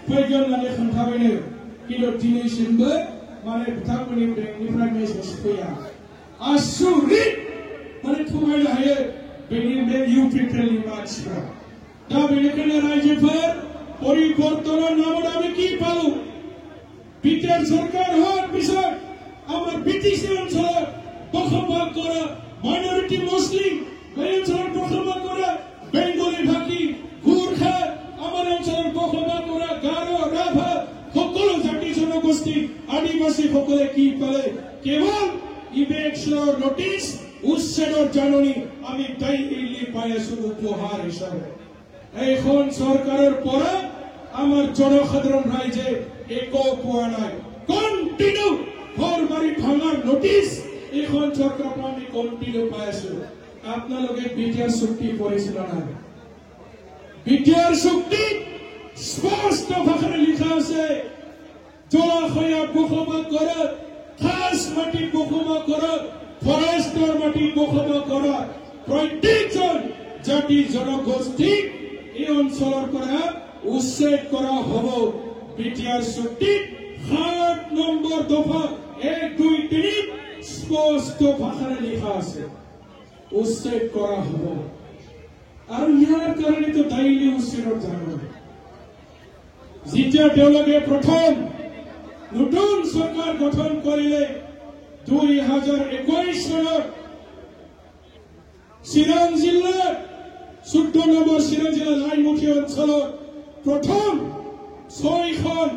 फैगोन होननानै खोन्थाबायनो खिन्थु दिनैसिमबो माने बिथांमोननि बेंकनिफ्राय मेसेज फैया आसुरित माने थगायनो हायो बेनि बे इउपिपिएलनि मानसिफ्रा दा बेनिखायनो रायजोफोर परिबर्तনের নামত আমি কি পালো বিটিআর সরকার হওয়ার পিছত আমার বিটিসি অঞ্চলে বসবাস করা মাইনরিটি মুসলিম এই অঞ্চলের বসবাস করা বেঙ্গলি ভাষী গুর্খা আমার অঞ্চলের বসবাস করা গারো রাভা সকল জাতি জনগোষ্ঠী আদিবাসী সকলে কি পালে কেবল ইভেকশনৰ নোটিশ উচ্ছেদৰ জাননী আমি ডাইৰেক্টলি পাই আছো উপহাৰ হিসাবে এখন সৰকাৰেৰ পৰে আমাৰ জনসাধাৰণ ৰাইজে একো পোৱা নাই কন্টিনিউ ঘর বাড়ি ভাঙার নোটিশ এখন সরকার আমি কন্টিনিউ পাই আছো আপনাদের বিটিআর চুক্তি পড়েছিল না বিটিআর চুক্তি স্পষ্ট ভাষায় লিখা আছে জলাশয়ত বসবাস কৰা খাস মাটিত বসবাস কৰা ফৰেষ্টৰ মাটিত বসবাস কৰা প্ৰত্যেকজন জাতি জনগোষ্ঠী এই অঞ্চলৰ পৰা উচ্ছেদ কৰা হ'ব বিটিআৰ চুক্তি ৭ নম্বৰ দফা ১ ২ ৩ স্পষ্ট ভাষাৰে লিখা আছে উচ্ছেদ কৰা হ'ব আৰু ইয়াৰ কাৰণে তো দায়ী উচ্ছেদৰ জাননী যেতিয়া তেওঁলোকে প্ৰথম নতুন সৰকাৰ গঠন কৰিলে 2021 সনত চিৰাং জিলাৰ ১৪ নম্বৰ চিৰাং জিলা লাইমুঠি অঞ্চলত প্ৰথম ৬খন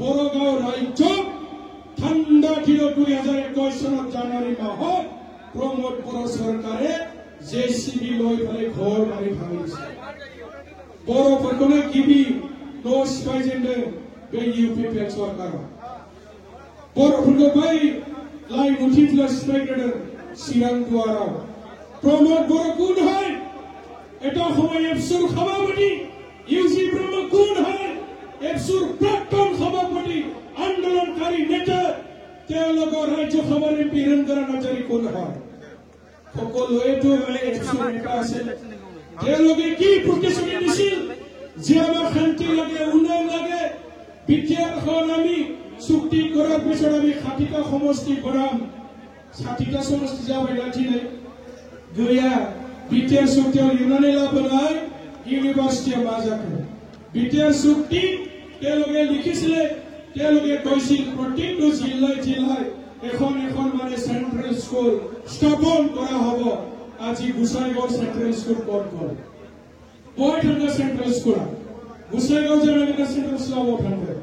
বড়গাঁও ৰাজ্য ঠান্ডা দিনত 2021 সনত জানুৱাৰী মাহত প্ৰমোদ বড়ো চৰকাৰে জেচিবি লৈ পেলাই ঘৰ বাৰী ভাঙিছে বড়োফोरखौनो गिबि न' सिफायजेनदों बे इउपिपिएल सरकारा बर'फोरखौ बै लाइमुथिफ्रा सिफायग्रोदों चिरां दुवाराव प्रमोद बर' কোন হয় এটা সময় এফসুর সভাপতি ইউজি ব্রহ্ম কোন হয় এফসুর প্রাক্তন সভাপতি আন্দোলনকারী নেতা তেওঁলোকৰ ৰাজ্যসভাৰ বীৰেন্দ্ৰ নাৰ্জাৰী কোন হয় সকলোৱেতো এফসুৰ নেতা আছিল তেওঁলোকে কি প্ৰতিশ্ৰুতি দিছিল যে আমাৰ শান্তি লাগে উন্নয়ন লাগে বিটিআৰখন আমি চুক্তি করার পিছনে আমি 60টা সমষ্টি করাম 60টা সমষ্টি যাবাই লাঠি নাই গয়া বিটিআর চুক্তি ইউনানি লাভ নাই ইউনিভার্সিটি মাজাকে বিটিআর চুক্তি তেওঁলোকে লিখিছিলে তেওঁলোকে কৈছিল প্ৰতিটো জিলায় এখন মানে সেন্ট্রাল স্কুল স্থাপন করা হ'ব আজি গুসাইগাঁও সেন্ট্রাল স্কুল কত গল বয়ঠান্ডা সেন্ট্রাল স্কুল গুসাইগাঁও জানাগা সেন্ট্রাল স্কুল বয়ঠান্ডা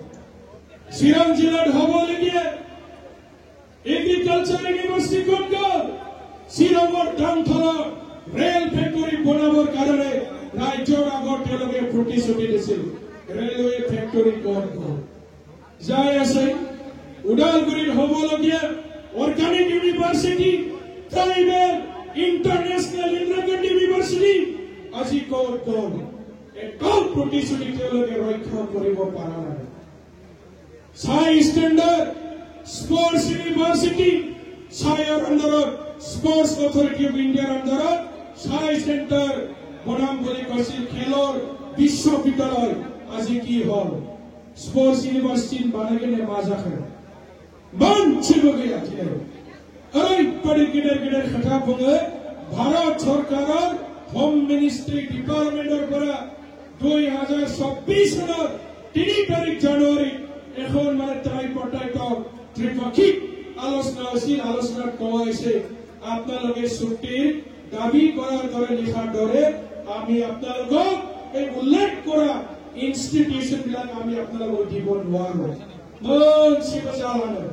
চিৰাং জিলাত হ'বলগীয়া এগ্ৰিকালচাৰ ইউনিভাৰ্চিটি ক'ত গ'ল চিৰাঙৰ ডাংথলত ৰেল ফেক্টৰী বনাবৰ কাৰণে ৰাজ্যৰ আগত তেওঁলোকে প্ৰতিশ্ৰুতি দিছিল ৰেলৱে ফেক্টৰী ক'ত গ'ল যাই আছে ওদালগুৰিত হ'বলগীয়া organic university tribal international Indira Gandhi university আজি ক'ত গ'ল একো প্ৰতিশ্ৰুতি তেওঁলোকে ৰক্ষা কৰিব পৰা নাই Sai Standard Sports University Saier Andarat Sports Authority of India Andarat Sai Center Bonam Boli Kosil Khelor Bishwabidyaলয় আজি কি হল Sports University banagene maza khare ban chibo gaya chhe arai padi gider khatha bunge Bharat Sarkarar Home Ministry Department or pora 2026 sanar 3 তারিখ জানুয়ারি এখন মানে ট্রাইপার্টাইট ত্রিপাক্ষিক আলোচনা হৈছিল আলোচনাত কোৱা হৈছে আপোনালোকে চুক্তিৰ দাবী কৰাৰ দৰে লিখাৰ দৰে আমি আপোনালোকক এই উল্লেখ কৰা ইনষ্টিটিউশন বিলাক আমি আপোনালোকক দিব নোৱাৰো মন শিৱজালানে